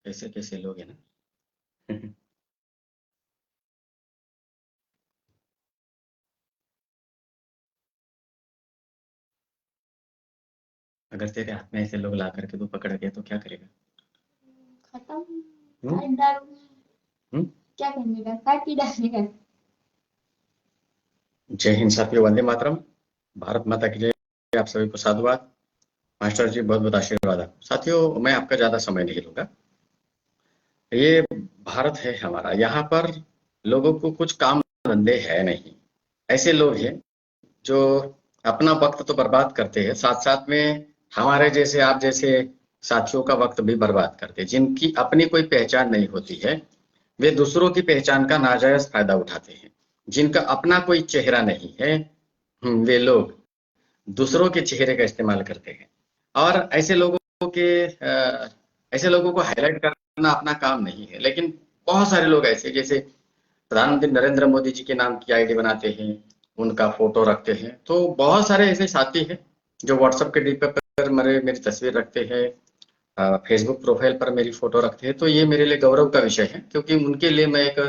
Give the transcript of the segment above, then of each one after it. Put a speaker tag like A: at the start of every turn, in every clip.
A: कैसे कैसे लोग हैं ना। अगर तेरे हाथ में ऐसे लोग ला करके तू पकड़ गया तो क्या करेगा?
B: खत्म।
A: हम्म?
B: काट डालूंगा।
A: हम्म?
B: क्या करने का, काट ही डालने का।
A: जय हिंद साथियों, वंदे मातरम। भारत माता की जय। आप सभी को साधुवाद। मास्टर जी बहुत बहुत आशीर्वाद आपको। साथियों, मैं आपका ज्यादा समय नहीं लूंगा। ये भारत है हमारा, यहाँ पर लोगों को कुछ काम धंधे है नहीं। ऐसे लोग हैं जो अपना वक्त तो बर्बाद करते हैं, साथ साथ में हमारे जैसे आप जैसे साथियों का वक्त भी बर्बाद करते हैं। जिनकी अपनी कोई पहचान नहीं होती है, वे दूसरों की पहचान का नाजायज फायदा उठाते हैं। जिनका अपना कोई चेहरा नहीं है, वे लोग दूसरों के चेहरे का इस्तेमाल करते हैं। और ऐसे लोगों को हाईलाइट करना अपना काम नहीं है। लेकिन बहुत सारे लोग ऐसे, जैसे प्रधानमंत्री नरेंद्र मोदी जी के नाम की आईडी बनाते हैं, उनका फोटो रखते हैं। तो बहुत सारे ऐसे साथी हैं जो व्हाट्सएप के डीपी पर मेरी तस्वीर रखते हैं, फेसबुक प्रोफाइल पर मेरी फोटो रखते हैं। तो ये मेरे लिए गौरव का विषय है, क्योंकि उनके लिए मैं एक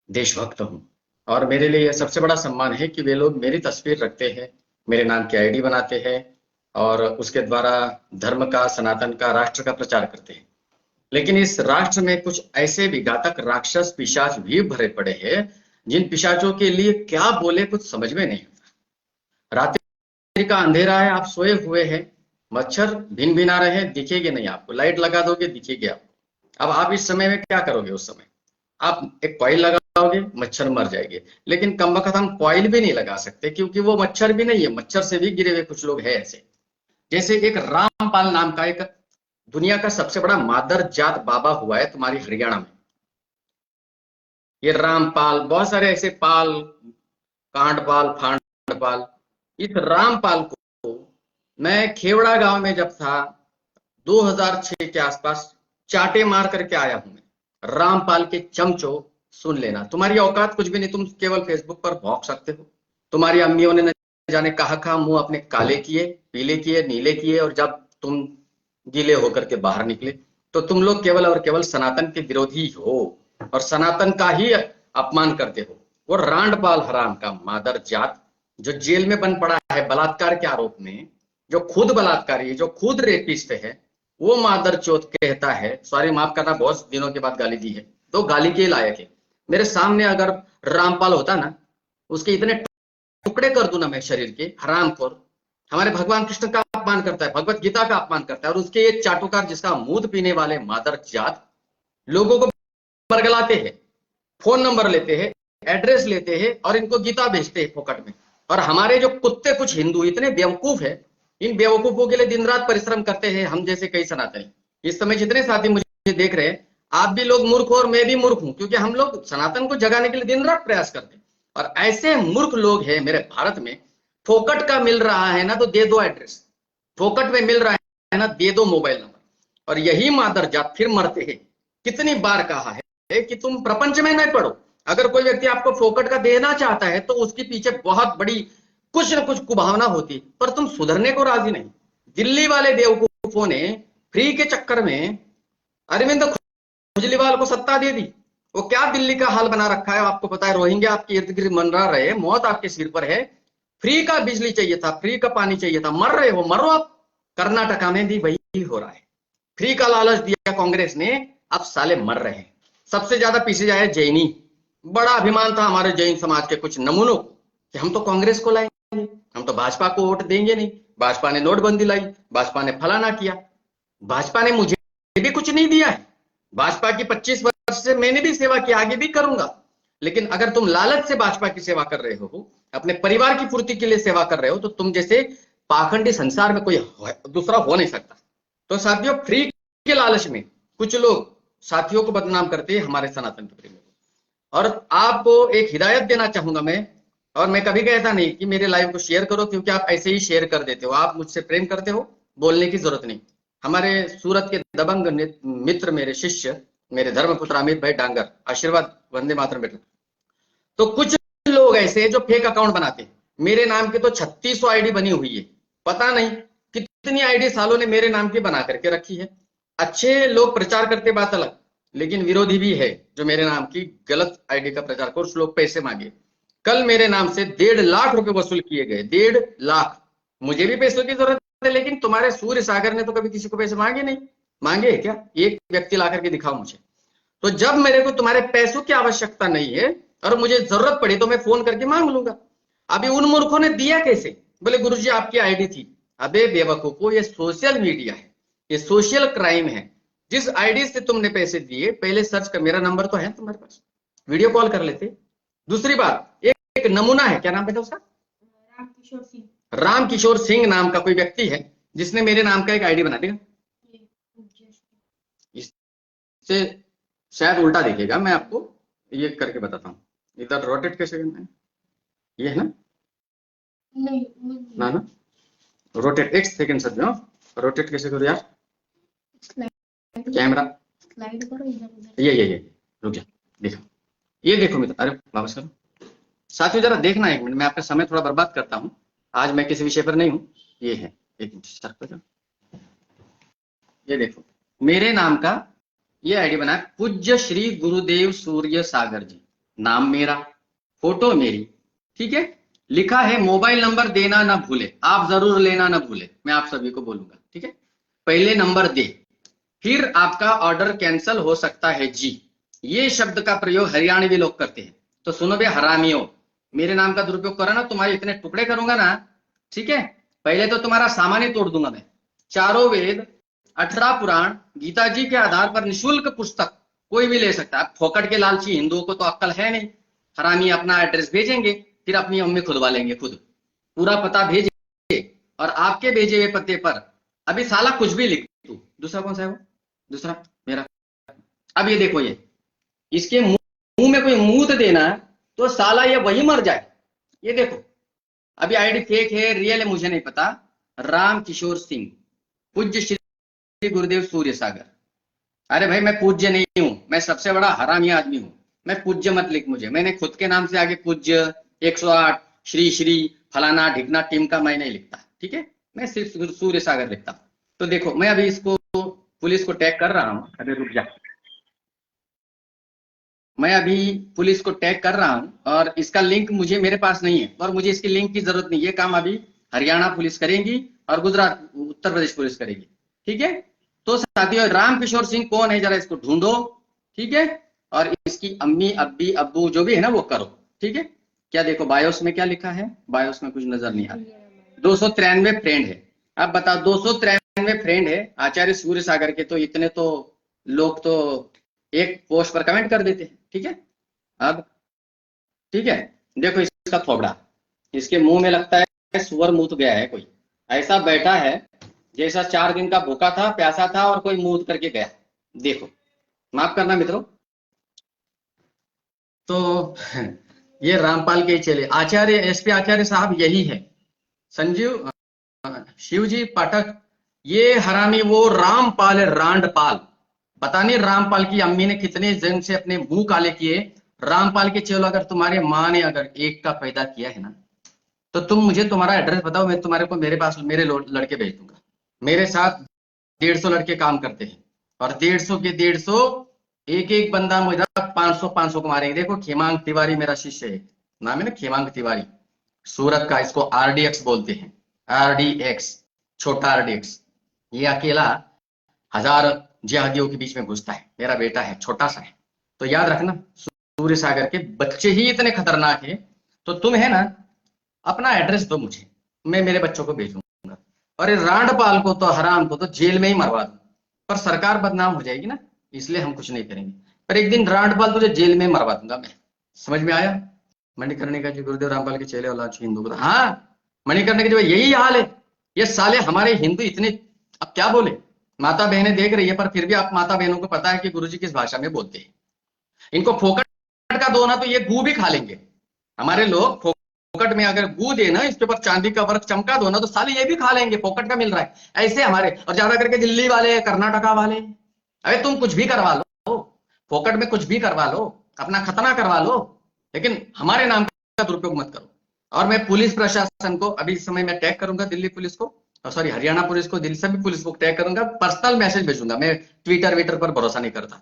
A: देशभक्त हूँ। और मेरे लिए यह सबसे बड़ा सम्मान है कि वे लोग मेरी तस्वीर रखते हैं, मेरे नाम की आईडी बनाते हैं और उसके द्वारा धर्म का, सनातन का, राष्ट्र का प्रचार करते हैं। लेकिन इस राष्ट्र में कुछ ऐसे भी घातक राक्षस पिशाच भी भरे पड़े हैं, जिन पिशाचों के लिए क्या बोले कुछ समझ में नहीं आता। रात्रि का अंधेरा है, आप सोए हुए हैं, मच्छर भिन भिना रहे हैं, दिखेंगे नहीं आपको। लाइट लगा दोगे, दिखेंगे आपको। अब आप इस समय में क्या करोगे? उस समय आप एक कॉइल लगाओगे, मच्छर मर जाएंगे। लेकिन कम वक्त हम कॉइल भी नहीं लगा सकते, क्योंकि वो मच्छर भी नहीं है, मच्छर से भी गिरे हुए कुछ लोग हैं ऐसे। जैसे एक रामपाल नाम का एक दुनिया का सबसे बड़ा मादर जात बाबा हुआ है तुम्हारी हरियाणा में। ये रामपाल, बहुत सारे ऐसे पाल, कांडपाल, फांडपाल। इस रामपाल को मैं खेवड़ा गांव में जब था 2006 के आसपास चाटे मार करके आया हूं मैं। रामपाल के चमचो, सुन लेना, तुम्हारी औकात कुछ भी नहीं, तुम केवल फेसबुक पर भौंक सकते हो। तुम्हारी अम्मियों ने न जाने कहा मुंह अपने काले किए, पीले किए, नीले किए, और जब तुम गीले होकर के बाहर निकले तो तुम लोग केवल और केवल सनातन के विरोधी हो और सनातन का ही अपमान करते हो। वो रांडपाल हराम का मादर जात जो जेल में बन पड़ा है बलात्कार के आरोप में, जो खुद बलात्कारी है, जो खुद रेपिस्ट है, वो मादर चौथ कहता है, सॉरी माफ करना, बहुत दिनों के बाद गाली दी है तो गाली के लायक है। मेरे सामने अगर रामपाल होता ना, उसके इतने टुकड़े कर दूं ना मैं शरीर के, हरामखोर। हमारे भगवान कृष्ण का अपमान करता है, भगवत गीता का अपमान करता है, और उसके ये चाटुकार जिसका मूद पीने वाले मादर जात लोगों को बरगलाते हैं, फोन नंबर लेते हैं, एड्रेस लेते हैं और इनको गीता भेजते हैं फोकट में। और हमारे जो कुत्ते कुछ हिंदू इतने बेवकूफ है, इन बेवकूफों के लिए दिन रात परिश्रम करते हैं हम जैसे कई सनातनी। इस समय जितने साथी मुझे देख रहे हैं, आप भी लोग मूर्ख हो और मैं भी मूर्ख हूं, क्योंकि हम लोग सनातन को जगाने के लिए दिन रात प्रयास करते हैं। और ऐसे मूर्ख लोग हैं मेरे भारत में। फोकट का मिल रहा है ना तो दे दो एड्रेस, फोकट में मिल रहा है ना दे दो मोबाइल नंबर, और यही मादर जात फिर मरते हैं। कितनी बार कहा है कि तुम प्रपंच में नहीं पढ़ो। अगर कोई व्यक्ति आपको फोकट का देना चाहता है तो उसके पीछे बहुत बड़ी कुछ न कुछ कुभावना होती, पर तुम सुधरने को राजी नहीं। दिल्ली वाले बेवकूफों ने फ्री के चक्कर में अरविंद केजरीवाल को सत्ता दे दी। वो क्या दिल्ली का हाल बना रखा है आपको पता है? रोहिंग्या आपके इर्द गिर्द मंडरा रहे, मौत आपके सिर पर है। फ्री का बिजली चाहिए था, फ्री का पानी चाहिए था, मर रहे हो, मरो आप। कर्नाटका में भी वही हो रहा है। फ्री का लालच दिया कांग्रेस ने, अब साले मर रहे हैं। सबसे ज्यादा पीछे जाए जैनी। बड़ा अभिमान था हमारे जैन समाज के कुछ नमूनों को कि हम तो कांग्रेस को लाएंगे, हम तो भाजपा को वोट देंगे नहीं। भाजपा ने नोटबंदी लाई, भाजपा ने फलाना किया। भाजपा ने मुझे भी कुछ नहीं दिया है। भाजपा की 25 वर्ष से मैंने भी सेवा की, आगे भी करूंगा। लेकिन अगर तुम लालच से भाजपा की सेवा कर रहे हो, अपने परिवार की पूर्ति के लिए सेवा कर रहे हो, तो तुम जैसे पाखंडी संसार में कोई दूसरा हो नहीं सकता। तो साथियों, फ्री के लालच में कुछ लोग साथियों को बदनाम करते हैं, हमारे सनातन के प्रेमियों को। और आपको एक हिदायत देना चाहूंगा मैं, और मैं कभी कहता नहीं कि मेरे लाइव को शेयर करो, क्योंकि आप ऐसे ही शेयर कर देते हो। आप मुझसे प्रेम करते हो, बोलने की जरूरत नहीं। हमारे सूरत के दबंग मित्र, मेरे शिष्य, मेरे धर्मपुत्र अमित भाई डांगर, आशीर्वाद, वंदे मातरम बेटा। तो कुछ लोग ऐसे हैं जो फेक अकाउंट बनाते हैं। मेरे नाम की तो 3600 आईडी बनी हुई है। पता नहीं कितनी आईडी सालों ने मेरे नाम की बना करके रखी है। अच्छे लोग प्रचार करते बात अलग, लेकिन विरोधी भी है जो मेरे नाम की गलत आईडी का प्रचार कर, उस लोग पैसे मांगे। कल मेरे नाम से 1.5 लाख रुपए वसूल किए गए, 1.5 लाख। मुझे भी पैसों की जरूरत है, लेकिन तुम्हारे सूर्य सागर ने तो कभी किसी को पैसे मांगे नहीं। मांगे क्या? एक व्यक्ति ला करके दिखाओ मुझे। तो जब मेरे को तुम्हारे पैसों की आवश्यकता नहीं है और मुझे जरूरत पड़ी तो मैं फोन करके मांग लूंगा। अभी उन मूर्खों ने दिया कैसे? बोले गुरुजी आपकी आईडी थी। अबे बेवकूफो, ये सोशल मीडिया है, ये सोशल क्राइम है। जिस आईडी से तुमने पैसे दिए पहले सर्च कर, मेरा नंबर तो है तुम्हारे पास, वीडियो कॉल कर लेते। दूसरी बात, एक नमूना है, क्या नाम बेटा उसका?
B: रामकिशोर सिंह।
A: रामकिशोर सिंह नाम का कोई व्यक्ति है जिसने मेरे नाम का एक आईडी बना दिया। इससे शायद उल्टा दिखेगा, मैं आपको ये करके बताता हूँ। इधर रोटेट कैसे करना है? ये है ना?
B: नहीं
A: ना ना, रोटेट एक सेकंड सर, रोटेट कैसे करो यार? कैमरा
B: स्लाइड करो इधर उधर।
A: ये रुक जा, देखो ये देखो मित्र, अरे वापस करो। साथियों जरा देखना एक मिनट, मैं आपका समय थोड़ा बर्बाद करता हूँ, आज मैं किसी विषय पर नहीं हूँ। ये है, एक मिनट सर को जाओ, ये देखो मेरे नाम का ये आईडी बना है, पूज्य श्री गुरुदेव सूर्य सागर जी, नाम मेरा, फोटो मेरी, ठीक है। लिखा है मोबाइल नंबर देना ना भूले, आप जरूर लेना ना भूले, मैं आप सभी को बोलूंगा, ठीक है। पहले नंबर दे, फिर आपका ऑर्डर कैंसिल हो सकता है जी। ये शब्द का प्रयोग हरियाणवी लोग करते हैं। तो सुनो बे हरामियों, मेरे नाम का दुरुपयोग करो ना, तुम्हारे इतने टुकड़े करूंगा ना, ठीक है। पहले तो तुम्हारा सामान ही तोड़ दूंगा मैं। चारों वेद, 18 पुराण, गीता जी के आधार पर निशुल्क पुस्तक कोई भी ले सकता है। फोकट के लालची हिंदुओं को तो अक्ल है नहीं। हरामी अपना एड्रेस भेजेंगे, फिर अपनी मम्मी खुदवा लेंगे खुद, पूरा पता भेजे, और आपके भेजे हुए पते पर अभी साला कुछ भी लिख तू। दूसरा कौन सा है वो? दूसरा मेरा। अब ये देखो, ये इसके मुंह में कोई मूत देना तो साला ये वही मर जाए। ये देखो, अभी आईडी फेक है रियल है मुझे नहीं पता। राम किशोर सिंह, पूज्य श्री गुरुदेव सूर्य सागर। अरे भाई मैं पूज्य नहीं हूं, मैं सबसे बड़ा हरामी आदमी हूं। मैं पूज्य मत लिख मुझे, मैंने खुद के नाम से आगे पूज्य, 108, श्री श्री फलाना ढिकना टीम का मैं नहीं लिखता, ठीक है। मैं सिर्फ सूर्य सागर लिखता। तो देखो मैं अभी इसको पुलिस को टैग कर रहा हूं। अरे रुक जा, मैं अभी पुलिस को टैग कर रहा हूं, और इसका लिंक मुझे मेरे पास नहीं है, और मुझे इसकी लिंक की जरूरत नहीं। ये काम अभी हरियाणा पुलिस करेगी और गुजरात उत्तर प्रदेश पुलिस करेगी, ठीक है। तो साथियों राम किशोर सिंह कौन है जरा इसको ढूंढो, ठीक है। और इसकी अम्मी अब्बी अब्बू जो भी है ना वो करो, ठीक है। क्या देखो बायोस में क्या लिखा है? बायोस में कुछ नजर नहीं आ रहा। 293 फ्रेंड है। अब बताओ 293 फ्रेंड है आचार्य सूर्य सागर के, तो इतने तो लोग तो एक पोस्ट पर कमेंट कर देते हैं, ठीक है। अब ठीक है, देखो इसका थोबड़ा, इसके मुंह में लगता है सुअर मूत गया है। कोई ऐसा बैठा है जैसा 4 दिन का भूखा था, प्यासा था और कोई मूत करके गया। देखो, माफ करना मित्रों। तो ये रामपाल के चले आचार्य, एसपी आचार्य साहब यही है, संजीव शिवजी पाठक। ये हरामी वो रामपाल है, रांडपाल। पता नहीं रामपाल की अम्मी ने कितने जन्म से अपने मुंह काले किए। रामपाल के चेलो, अगर तुम्हारे माँ ने अगर एक का पैदा किया है ना, तो तुम मुझे तुम्हारा एड्रेस बताओ, मैं तुम्हारे को मेरे पास मेरे लड़के भेज दूंगा। मेरे साथ 150 लड़के काम करते हैं, और 150 के 150 एक एक बंदा मेरा 500 को मारेंगे। देखो खेमांग तिवारी मेरा शिष्य है, नाम है ना खेमांग तिवारी, सूरत का। इसको आरडीएक्स बोलते हैं, आरडीएक्स, छोटा आरडीएक्स। ये अकेला 1000 जिहादियों के बीच में घुसता है। मेरा बेटा है, छोटा सा है। तो याद रखना, सूर्य सागर के बच्चे ही इतने खतरनाक है। तो तुम है ना, अपना एड्रेस दो मुझे, मैं मेरे बच्चों को भेजूंगा। और इस रांडपाल को तो, हराम को तो जेल में ही मरवा दूं। पर सरकार बदनाम हो जाएगी ना, इसलिए हम कुछ नहीं करेंगे। पर एक दिन रांडपाल तुझे जेल में मरवा दूंगा मैं। समझ में आया? मणिकर्णिका जी गुरुदेव रामपाल के चेले और हिंदू को, हाँ मणिकर्णिका जी यही हाल है। ये साले हमारे हिंदू इतने, अब क्या बोले, माता बहनें देख रही है, पर फिर भी आप माता बहनों को पता है कि गुरुजी किस भाषा में बोलते हैं। इनको फोकट का दो ना तो ये गू भी खा लेंगे। हमारे लोग फोकट में अगर गू देना, इसके ऊपर चांदी का वर्क चमका दो ना, तो साले ये भी खा लेंगे, फोकट का मिल रहा है। ऐसे हमारे, और ज्यादा करके दिल्ली वाले, कर्नाटका वाले, अरे तुम कुछ भी करवा लो, फोकट में कुछ भी करवा लो, अपना खतना करवा लो, लेकिन हमारे नाम का दुरुपयोग मत करो। और मैं पुलिस प्रशासन को अभी इस समय मैं टैग करूंगा, दिल्ली पुलिस को, सॉरी हरियाणा पुलिस को, दिल्ली सभी पुलिस को टैग करूंगा, पर्सनल मैसेज भेजूंगा। मैं ट्विटर पर भरोसा नहीं करता।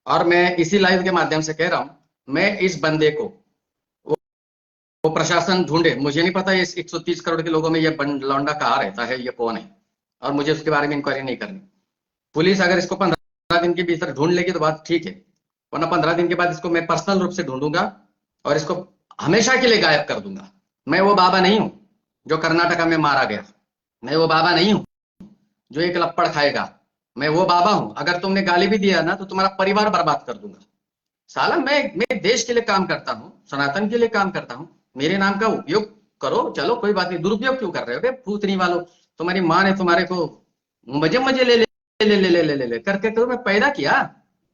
A: और मैं इसी लाइव के माध्यम से कह रहा हूं, मैं इस बंदे को वो प्रशासन ढूंढे, मुझे नहीं पता ये 130 करोड़ के लोगों में ये लौंडा कहाँ रहता है, ये कौन है, और मुझे उसके बारे में इंक्वायरी नहीं करनी। पुलिस अगर इसको 15 दिन के भीतर ढूंढ लेगी तो बात ठीक है, वरना 15 दिन के बाद इसको मैं पर्सनल रूप से ढूंढूंगा और इसको हमेशा के लिए गायब कर दूंगा। मैं वो बाबा नहीं हूं जो कर्नाटका में मारा गया, मैं वो बाबा नहीं हूं जो एक लपड़ खाएगा, मैं वो बाबा हूं अगर तुमने गाली भी दिया ना तो तुम्हारा परिवार बर्बाद कर दूंगा। साला मैं देश के लिए काम करता हूं, सनातन के लिए काम करता हूं, मेरे नाम का उपयोग करो, चलो कोई बात नहीं, दुरुपयोग क्यों कर रहे हो बे भूतनी वालों? तुम्हारी माँ ने तुम्हारे को मजे मजे ले ले ले ले ले ले ले ले करके तो मैं पैदा किया।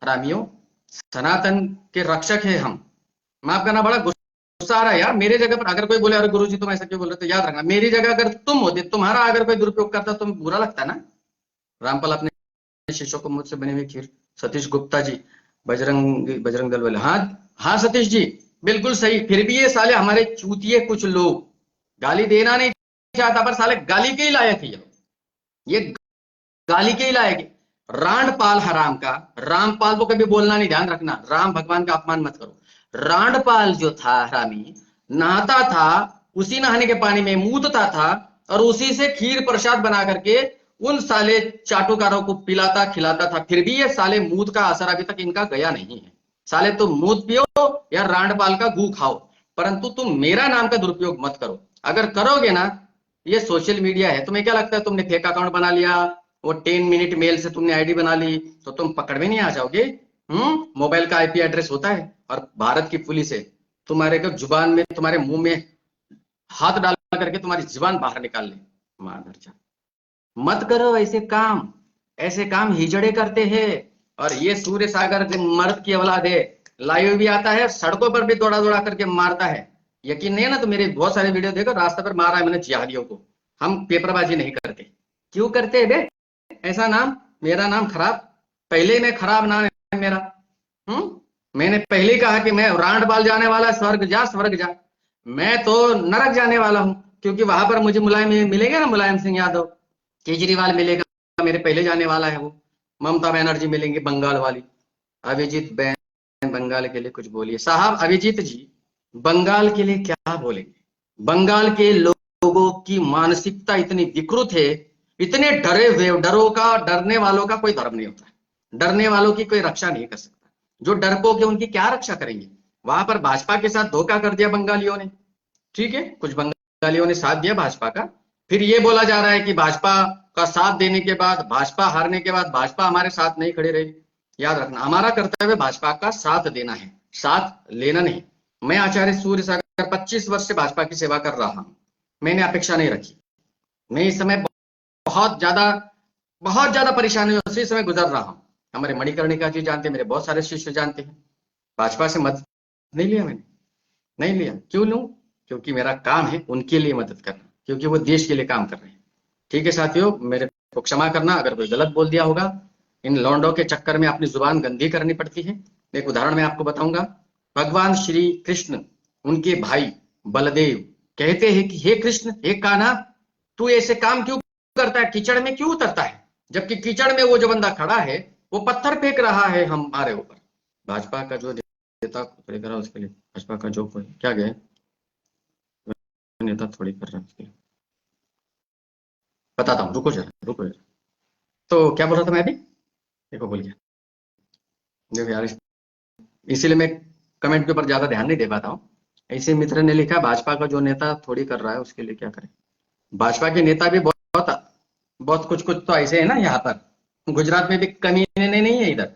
A: हरामियों, सनातन के रक्षक है हम। माफ करना, बड़ा गुस्सा आ रहा है यार। मेरे जगह पर अगर कोई बोले अरे गुरुजी तुम ऐसा क्यों बोल रहे हो, तो याद रखना मेरी जगह अगर तुम होते, तुम्हारा अगर कोई दुरुपयोग करता तो बुरा लगता ना। रामपाल अपने शिष्यों को मुझसे बनी हुई खीर। सतीश गुप्ता जी, बजरंग दल वाले, हाँ हाँ सतीश जी बिल्कुल सही। फिर भी ये साले हमारे चूतिए कुछ लोग गाली देना नहीं चाहता, पर साले गाली के ही लायक है ये गाली के ही लायक है। रांडपाल हराम का, रामपाल को कभी बोलना नहीं, ध्यान रखना, राम भगवान का अपमान मत करो। रांडपाल जो था हरामी, नहाता था, उसी नहाने के पानी में मूतता था और उसी से खीर प्रसाद बना करके उन साले चाटुकारों को पिलाता खिलाता था। फिर भी ये साले मूत का असर अभी तक इनका गया नहीं है। साले तुम मूत पियो या रांडपाल का गू खाओ, परंतु तुम मेरा नाम का दुरुपयोग मत करो। अगर करोगे ना, ये सोशल मीडिया है, तुम्हें क्या लगता है तुमने फेक अकाउंट बना लिया, वो 10 मिनट मेल से तुमने आईडी बना ली तो तुम पकड़ में नहीं आ जाओगे? मोबाइल का आईपी एड्रेस होता है और भारत की पुलिस है तुम्हारे को जुबान में, तुम्हारे मुंह में हाथ डाल करके तुम्हारी जुबान बाहर निकाल ले। मादरजान, मत करो ऐसे काम हिजड़े करते हैं। और ये सूर्य सागर मर्द की औलाद है, लाइव भी आता है, सड़कों पर भी दौड़ा दौड़ा करके मारता है। यकीन नहीं है ना तो मेरे बहुत सारे वीडियो देखो, रास्ते पर मारा है मैंने जिहादियों को। हम पेपरबाजी नहीं करते। क्यों करते हैं बे ऐसा? नाम, मेरा नाम खराब, पहले में खराब नाम है मेरा। मैंने पहले कहा कि मैं रांडपाल जाने वाला, स्वर्ग जा। मैं तो नरक जाने वाला हूं, क्योंकि वहां पर मुझे मुलायम मिलेगा ना, मुलायम सिंह यादव, केजरीवाल मिलेगा, मेरे पहले जाने वाला है वो, ममता बनर्जी मिलेंगे बंगाल वाली। अभिजीत बहन बंगाल के लिए कुछ बोलिए। साहब अभिजीत जी बंगाल के लिए क्या बोलेंगे? बंगाल के लोगों की मानसिकता इतनी विकृत है, इतने डरने वालों का कोई धर्म नहीं होता, डरने वालों की कोई रक्षा नहीं कर सकता। जो डरपोक है उनकी क्या रक्षा करेंगे? वहां पर भाजपा के साथ धोखा कर दिया बंगालियों ने, ठीक है, कुछ बंगालियों ने साथ दिया भाजपा का। फिर ये बोला जा रहा है कि भाजपा का साथ देने के बाद, भाजपा हारने के बाद भाजपा हमारे साथ नहीं खड़े रहेगी। याद रखना, हमारा कर्तव्य भाजपा का साथ देना है, साथ लेना नहीं। मैं आचार्य सूर्य सागर 25 वर्ष से भाजपा की सेवा कर रहा हूं, मैंने अपेक्षा नहीं रखी। मैं इस समय बहुत ज्यादा परेशानियों से इस समय गुजर रहा हूं। हमारे मणिकर्णिका जी जानते हैं, मेरे बहुत सारे शिष्य जानते हैं। भाजपा से मदद नहीं लिया मैंने, नहीं लिया। क्यों लूं? क्योंकि मेरा काम है उनके लिए मदद करना, क्योंकि वो देश के लिए काम कर रहे हैं। ठीक है साथियों, मेरे को क्षमा करना अगर कोई गलत बोल दिया होगा। इन लौंडों के चक्कर में अपनी जुबान गंदी करनी पड़ती है। एक उदाहरण मैं आपको बताऊंगा। भगवान श्री कृष्ण, उनके भाई बलदेव कहते हैं कि हे कृष्ण, हे कान्हा, तू ऐसे काम क्यों करता है, कीचड़ में क्यों उतरता है, जबकि कीचड़ में वो जो बंदा खड़ा है वो पत्थर फेंक रहा है हमारे ऊपर। भाजपा का जो नेता थोड़ी कर रहा है उसके लिए, भाजपा का जो कोई क्या गया नेता थोड़ी कर रहा है उसके लिए, बताता हूँ, रुको जरा। तो क्या बोल रहा था मैं अभी, देखो भूल गया। देखो यार, इसीलिए मैं कमेंट के ऊपर ज्यादा ध्यान नहीं दे पाता हूँ। ऐसे मित्र ने लिखा भाजपा का जो नेता थोड़ी कर रहा है उसके लिए क्या करें। भाजपा के नेता भी बहुत कुछ तो ऐसे है ना। यहाँ पर गुजरात में भी कमीने नहीं है, इधर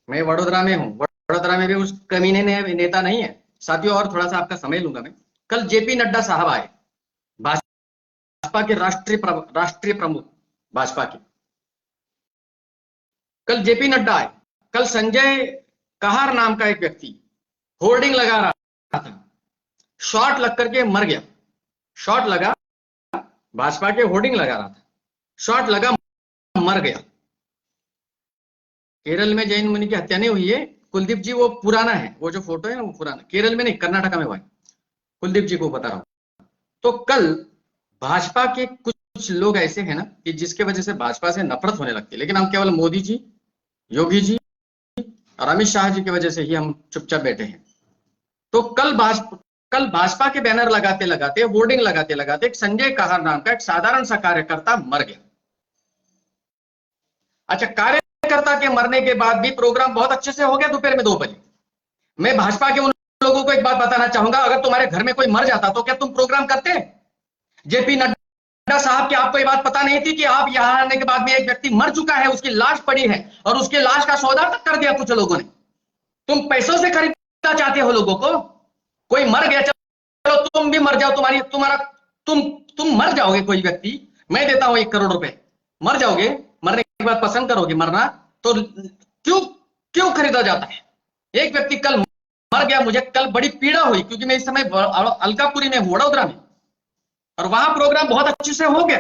A: मैं वडोदरा में हूँ, वडोदरा में भी उस कमीने नेता नहीं है। साथियों और थोड़ा सा आपका समय लूंगा मैं। कल जेपी नड्डा साहब आए, भाजपा के राष्ट्रीय प्रमुख भाजपा के, कल जेपी नड्डा आए। कल संजय कहार नाम का एक व्यक्ति होर्डिंग लगा रहा था, शॉट लग करके मर गया। शॉट लगा, भाजपा के होर्डिंग लगा रहा था, शॉट लगा, मर गया। केरल में जैन मुनि की हत्या नहीं हुई है। कुलदीप जी वो पुराना है, वो जो फोटो है ना वो पुराना, केरल में नहीं कर्नाटका में हुआ है। कुलदीप जी को बता रहा हूं। तो कल भाजपा के कुछ कुछ लोग ऐसे हैं ना कि जिसके वजह से भाजपा से नफरत होने लगती है, लेकिन हम केवल मोदी जी, योगी जी और अमित शाह जी की वजह से ही हम चुपचाप बैठे हैं। तो कल भाजपा के बैनर लगाते लगाते, होर्डिंग लगाते लगाते एक संजय कहार नाम का एक साधारण सा कार्यकर्ता मर गया। अच्छा, कार्यकर्ता के मरने के बाद भी प्रोग्राम बहुत अच्छे से हो गया दोपहर में 2 बजे। मैं भाजपा के उन लोगों को एक बात बताना चाहूंगा, अगर तुम्हारे घर में कोई मर जाता तो क्या तुम प्रोग्राम करते? जेपी नड्डा साहब की आपको ये बात पता नहीं थी कि आप यहां आने के बाद में एक व्यक्ति मर चुका है, उसकी लाश पड़ी है और उसके लाश का सौदा तक कर दिया कुछ लोगों ने। तुम पैसों से खरीदना चाहते हो लोगों को। कोई मर गया, चलो तुम भी मर जाओ, तुम मर जाओगे, कोई व्यक्ति, मैं देता हूं 1 करोड़ रुपए, मर जाओगे, मरने के बाद पसंद करोगे मरना, तो क्यों खरीदा जाता है? एक व्यक्ति कल मर गया, मुझे कल बड़ी पीड़ा हुई क्योंकि मैं इस समय अलकापुरी में, वडोदरा में, और वहां प्रोग्राम बहुत अच्छे से हो गया।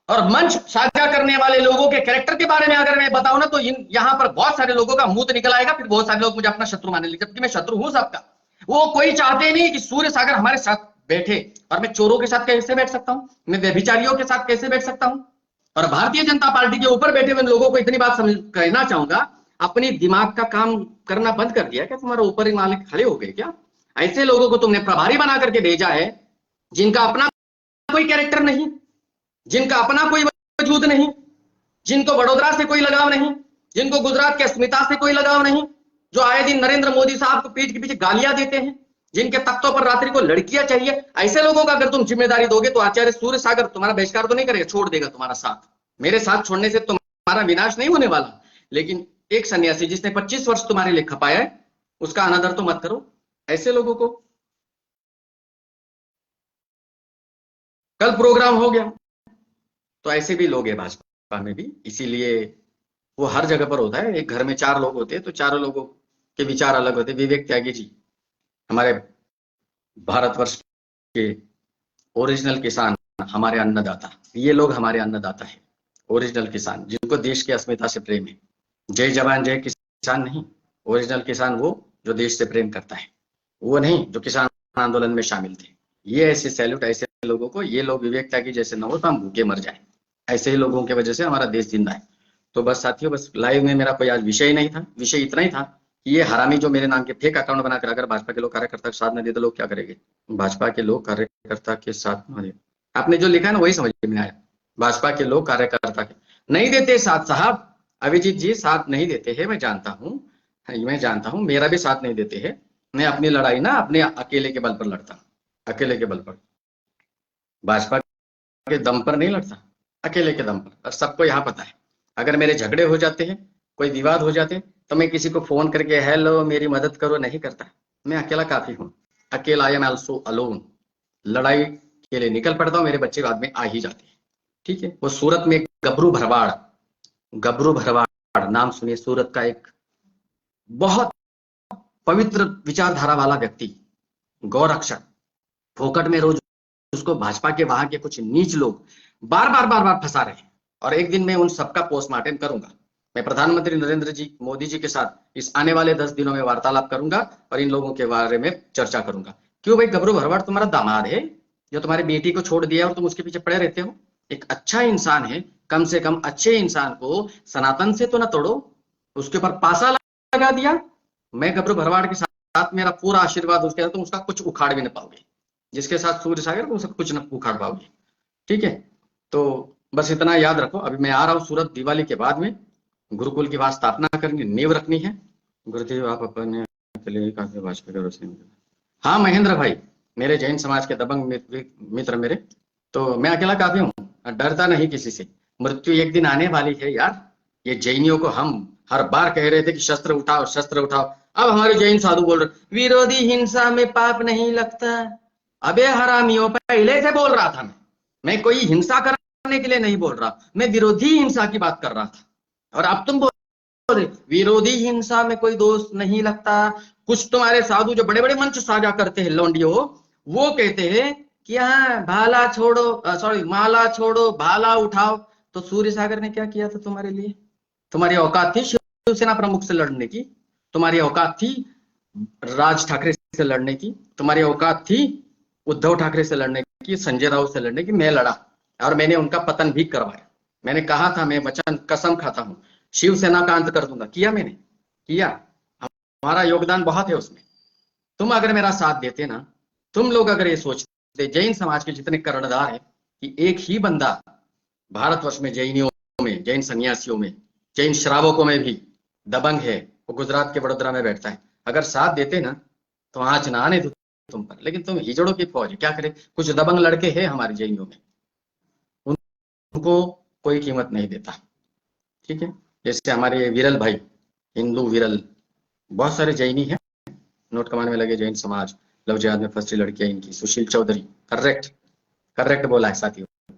A: और मंच साझा करने वाले लोगों के कैरेक्टर के बारे में अगर मैं बताऊं ना, तो यहां पर बहुत सारे लोगों का मुंह निकल आएगा, फिर बहुत सारे लोग मुझे अपना शत्रु मानने लगे, जबकि मैं शत्रु हूं सबका। वो कोई चाहते नहीं कि सूर्य सागर हमारे साथ बैठे, और मैं चोरों के साथ कैसे बैठ सकता हूं, मैं व्यभिचारियों के साथ कैसे बैठ सकता हूं? और भारतीय जनता पार्टी के ऊपर बैठे हुए लोगों को इतनी बात कहना चाहूंगा, अपनी दिमाग का काम करना बंद कर दिया क्या? तुम्हारे ऊपर ही मालिक खड़े हो गए क्या? ऐसे लोगों को तुमने प्रभारी बना करके भेजा है जिनका अपना कोई कैरेक्टर नहीं, जिनका अपना कोई वजूद नहीं, जिनको वडोदरा से कोई लगाव नहीं, जिनको गुजरात की अस्मिता से कोई लगाव नहीं, जो आए दिन नरेंद्र मोदी साहब को पीठ के पीछे गालियां देते हैं, जिनके तख्तों पर रात्रि को लड़कियां चाहिए। ऐसे लोगों का अगर तुम जिम्मेदारी दोगे तो आचार्य सूर्य सागर तुम्हारा बहिष्कार तो नहीं करेगा, छोड़ देगा तुम्हारा साथ। मेरे साथ छोड़ने से तुम्हारा विनाश नहीं होने वाला, लेकिन एक सन्यासी जिसने 25 वर्ष तुम्हारे लिए खपाया है, उसका अनादर तो मत करो ऐसे लोगों को। कल प्रोग्राम हो गया तो ऐसे भी लोग हैं भाजपा में भी, इसीलिए वो हर जगह पर होता है। एक घर में 4 लोग होते हैं तो चारों लोगों के विचार अलग होते हैं। विवेक त्यागी जी, हमारे भारतवर्ष के ओरिजिनल किसान, हमारे अन्नदाता, ये लोग हमारे अन्नदाता है, ओरिजिनल किसान, जिनको देश की अस्मिता से प्रेम है। जय जवान जय किसान नहीं, ओरिजिनल किसान वो जो देश से प्रेम करता है, वो नहीं जो किसान आंदोलन में शामिल थे। ये ऐसे सैल्यूट ऐसे लोगों को, ये लोग विवेक त्यागी जैसे न हो तो हम भूखे मर जाए। ऐसे ही लोगों की वजह से हमारा देश जिंदा है। तो बस साथियों, बस लाइव में मेरा कोई आज विषय नहीं था, विषय इतना ही था कि ये हरामी जो मेरे नाम के फेक अकाउंट बनाकर अगर भाजपा के लोग कार्यकर्ता के साथ न दे तो लोग क्या करेंगे? भाजपा के लोग कार्यकर्ता के साथ न दे, आपने जो लिखा है ना वही समझ में आया। भाजपा के लोग कार्यकर्ता के नहीं देते साथ साहब, अभिजीत जी साथ नहीं देते हैं, मैं जानता हूँ, मेरा भी साथ नहीं देते हैं। मैं अपनी लड़ाई ना अपने अकेले के बल पर लड़ता हूँ, अकेले के बल पर, भाजपा के दम पर नहीं लड़ता, अकेले के दम पर। और सबको यहाँ पता है, अगर मेरे झगड़े हो जाते हैं, कोई विवाद हो जाते हैं, तो मैं किसी को फोन करके हेलो मेरी मदद करो नहीं करता। मैं अकेला काफी हूँ, अकेला, आई एम ऑल्सो अलोन। लड़ाई के लिए निकल पड़ता हूँ, मेरे बच्चे बाद में आ ही जाते हैं, ठीक है। वो सूरत में गबरू भरवाड़ नाम सुनिए, सूरत का एक बहुत पवित्र विचारधारा वाला व्यक्ति, गौरक्षक, फोकट में रोज उसको भाजपा के वहां के कुछ नीच लोग बार बार फंसा रहे हैं। और एक दिन मैं उन सबका पोस्टमार्टम करूंगा। मैं प्रधानमंत्री नरेंद्र जी मोदी जी के साथ इस आने वाले 10 दिनों में वार्तालाप करूंगा और इन लोगों के बारे में चर्चा करूंगा। क्यों भाई, गबरू भरवाड़ तुम्हारा दामाद है जो तुम्हारी बेटी को छोड़ दिया और तुम उसके पीछे पड़े रहते हो? एक अच्छा इंसान है, कम से कम अच्छे इंसान को सनातन से तो ना तोड़ो, उसके ऊपर पासा लगा दिया। मैं गबरू भरवाड़ के साथ मेरा पूरा आशीर्वाद उसके साथ, तुम उसका कुछ उखाड़ भी नहीं पाओगे। जिसके साथ सूर्य सागर, तुम उसका कुछ न उखाड़ पाओगे, ठीक है। तो बस इतना याद रखो। अभी मैं आ रहा हूँ सूरत, दिवाली के बाद में गुरुकुल की बात स्थापना करनी, नींव रखनी है। गुरुदेव आप अपने अकेले काफी भाजपा का रोशनी। हाँ महेंद्र भाई, मेरे जैन समाज के दबंग मित्र मेरे, तो मैं अकेला काफी हूँ, डरता नहीं किसी से। मृत्यु एक दिन आने वाली है यार। ये जैनियों को हम हर बार कह रहे थे कि शस्त्र उठाओ शस्त्र उठाओ, अब हमारे जैन साधु बोल रहे विरोधी हिंसा में पाप नहीं लगता। अबे हरामियों, पहले से बोल रहा था मैं कोई हिंसा करने के लिए नहीं बोल रहा, मैं विरोधी हिंसा की बात कर रहा था। और अब तुम बोल रहे विरोधी हिंसा में कोई दोष नहीं लगता। कुछ तुम्हारे साधु जो बड़े बड़े मंच साझा करते हैं लौंडियो, वो कहते हैं कि हाँ भाला छोड़ो, सॉरी माला छोड़ो भाला उठाओ। तो सूर्य सागर ने क्या किया था तुम्हारे लिए? तुम्हारी औकात थी शिवसेना प्रमुख से लड़ने की, तुम्हारी औकात थी राज ठाकरे से लड़ने की, तुम्हारी औकात थी उद्धव ठाकरे से लड़ने की, संजय राउत से लड़ने की। मैं लड़ा, और मैंने उनका पतन भी करवाया। मैंने कहा था, मैं वचन कसम खाता हूं, शिवसेना का अंत कर दूंगा। किया मैंने, किया। हमारा योगदान बहुत है उसमें। तुम अगर मेरा साथ देते ना, तुम लोग अगर ये सोचते, जैन समाज के जितने कर्णधार हैं, कि एक ही बंदा भारतवर्ष में जैनियों में, जैन सन्यासियों में, जैन श्रावकों में भी दबंग है, वो गुजरात के वडोदरा में बैठता है, अगर साथ देते ना तो आंच ना आने दो तुम पर। लेकिन तुम हिजड़ों की फौज, क्या करे, कुछ दबंग लड़के हैं हमारे जैनियों में, उनको कोई कीमत नहीं देता। ठीक है, जैसे हमारे विरल भाई, हिंदू विरल, बहुत सारे जैनी हैं नोट कमाने में लगे, जैन समाज, लव जिहाद में फंसी लड़कियां इनकी, सुशील चौधरी, करेक्ट करेक्ट बोला है साथियों।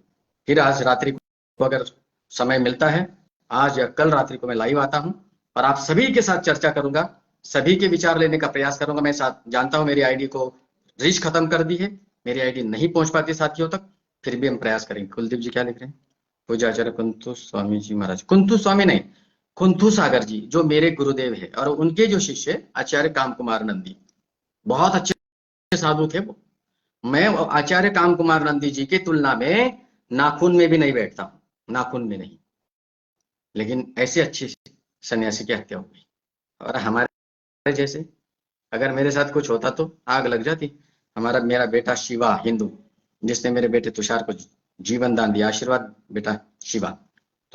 A: फिर आज रात्रि को अगर समय मिलता है, आज या कल रात्रि को मैं लाइव आता हूं और आप सभी के साथ चर्चा करूंगा, सभी के विचार लेने का प्रयास करूंगा। मैं जानता हूं मेरी आईडी को रीच खत्म कर दी है, मेरी आईडी नहीं पहुंच पाती साथियों तक, फिर भी हम प्रयास करेंगे। कुलदीप जी क्या लिख रहे हैं? पूजा आचार्य कुंतु स्वामी जी महाराज, कुंतु स्वामी नहीं, कुंतु सागर जी, जो मेरे गुरुदेव है, और उनके जो शिष्य आचार्य काम कुमार नंदी, बहुत अच्छे साधु थे वो। मैं आचार्य काम कुमार नंदी जी की तुलना में नाखून में भी नहीं बैठता हूं, नाखून में नहीं, लेकिन ऐसे अच्छे सन्यासी की हत्या हो गई। और हमारे जैसे, अगर मेरे साथ कुछ होता तो आग लग जाती। मेरा बेटा शिवा, हिंदू, जिसने मेरे बेटे तुषार को जीवन दान दिया, आशीर्वाद बेटा शिवा।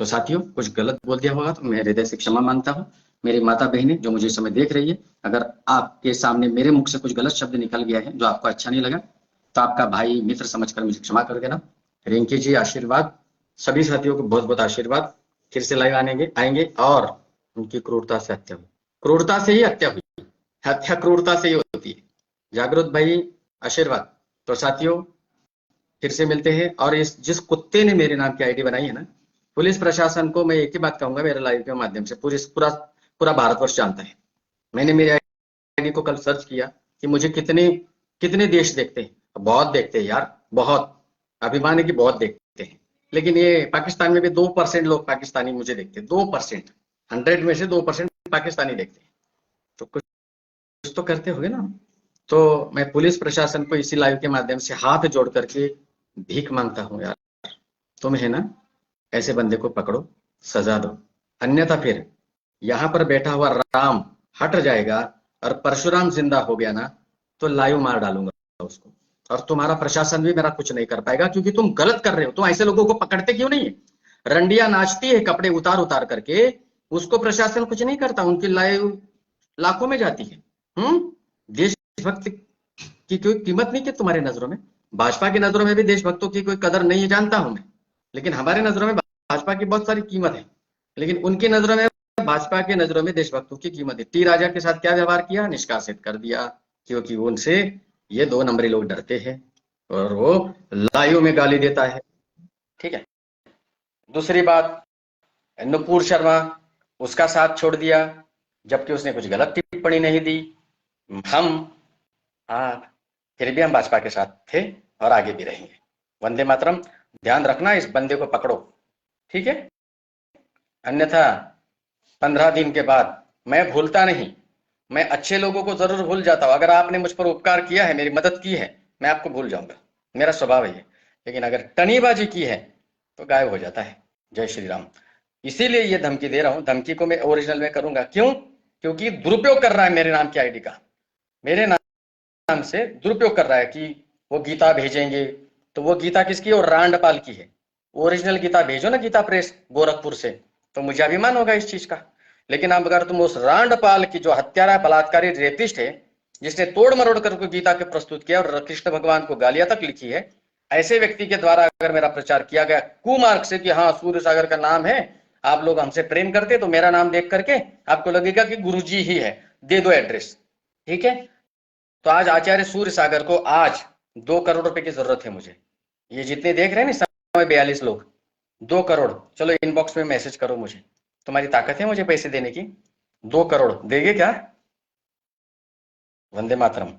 A: तो साथियों, कुछ गलत बोल दिया होगा तो मैं हृदय से क्षमा मांगता हूँ। मेरी माता बहनें जो मुझे इस समय देख रही है, अगर आपके सामने मेरे मुख से कुछ गलत शब्द निकल गया है जो आपको अच्छा नहीं लगा, तो आपका भाई मित्र समझकर मुझे क्षमा कर देना। रिंकी जी आशीर्वाद, सभी साथियों को बहुत बहुत आशीर्वाद। फिर से लाइव आएंगे और उनकी क्रूरता से हत्या हुई, क्रूरता से ही हत्या हुई, हत्या क्रूरता से ही होती है। जागृत भाई आशीर्वाद। तो साथियों, फिर से मिलते हैं। और इस जिस कुत्ते ने मेरे नाम की आईडी बनाई है ना, पुलिस प्रशासन को मैं एक ही बात कहूंगा मेरे लाइव के माध्यम से, पूरा भारतवर्ष जानता है। मैंने मेरी आईडी को कल सर्च किया कि मुझे कितने देश देखते हैं। बहुत देखते हैं यार, बहुत अभिमान है कि बहुत देखते हैं। लेकिन ये पाकिस्तान में भी 2% लोग पाकिस्तानी मुझे देखते हैं, 2%, 100 में से 2% पाकिस्तानी देखते हैं। तो कुछ तो करते होगे ना। तो मैं पुलिस प्रशासन को इसी लाइव के माध्यम से हाथ जोड़ करके भीख मांगता हूं यार, तुम है ना, ऐसे बंदे को पकड़ो, सजा दो, अन्यथा फिर यहां पर बैठा हुआ राम हट जाएगा और परशुराम जिंदा हो गया ना, तो लाइव मार डालूंगा उसको। और तुम्हारा प्रशासन भी मेरा कुछ नहीं कर पाएगा, क्योंकि तुम गलत कर रहे हो। तुम ऐसे लोगों को पकड़ते क्यों नहीं है? रंडिया नाचती है कपड़े उतार उतार करके, उसको प्रशासन कुछ नहीं करता, उनकी लाइव लाखों में जाती है। देशभक्त की कोई कीमत नहीं है तुम्हारे नजरों में? भाजपा की नजरों में भी देशभक्तों की कोई कदर नहीं है, जानता हूं मैं, लेकिन हमारे नजरों में भाजपा की बहुत सारी कीमत है, लेकिन उनकी नजरों में, भाजपा के नजरों में देशभक्तों की कीमत है। टी राजा के साथ क्या व्यवहार किया? निष्कासित कर दिया, क्योंकि उनसे ये 2 नंबरी लोग डरते हैं और वो लाइव में गाली देता है। ठीक है। दूसरी बात, नुपुर शर्मा, उसका साथ छोड़ दिया जबकि उसने कुछ गलत टिप्पणी नहीं दी। हम फिर भी हम भाजपा के साथ थे और आगे भी रहेंगे। वंदे मातरम। ध्यान रखना, इस बंदे को पकड़ो, ठीक है, अन्यथा 15 दिन के बाद, मैं भूलता नहीं, मैं अच्छे लोगों को जरूर भूल जाता हूं। अगर आपने मुझ पर उपकार किया है, मेरी मदद की है, मैं आपको भूल जाऊंगा, मेरा स्वभाव है ये। लेकिन अगर टनीबाजी की है तो गायब हो जाता है। जय श्री राम। इसीलिए ये धमकी दे रहा हूं। धमकी को मैं ओरिजिनल में करूंगा। क्यों? क्योंकि दुरुपयोग कर रहा है मेरे नाम की आईडी का, मेरे नाम से दुरुपयोग कर रहा है कि वो गीता भेजेंगे। तो वो गीता किसकी? और रांडपाल की है। ओरिजिनल गीता भेजो ना, गीता प्रेस गोरखपुर से, तो मुझे अभिमान होगा इस चीज का। लेकिन अब अगर तुम उस रांडपाल की, जो हत्यारा, बलात्कारी, रेपिस्ट है, जिसने तोड़ मरोड़ करके गीता के प्रस्तुत किया और कृष्ण भगवान को गालियां तक लिखी है, ऐसे व्यक्ति के द्वारा अगर मेरा प्रचार किया गया कुमार्ग से कि हाँ सूर्य सागर का नाम है, आप लोग हमसे प्रेम करते, तो मेरा नाम देख करके आपको लगेगा कि गुरुजी ही है, दे दो एड्रेस, ठीक है। तो आज आचार्य सूर्य सागर को आज 2 करोड़ रुपए की जरूरत है मुझे। ये जितने देख रहे हैं ना, 42 लोग, 2 करोड़, चलो इनबॉक्स में मैसेज करो मुझे, तुम्हारी ताकत है मुझे पैसे देने की। 2 करोड़ देंगे क्या? वंदे मातरम।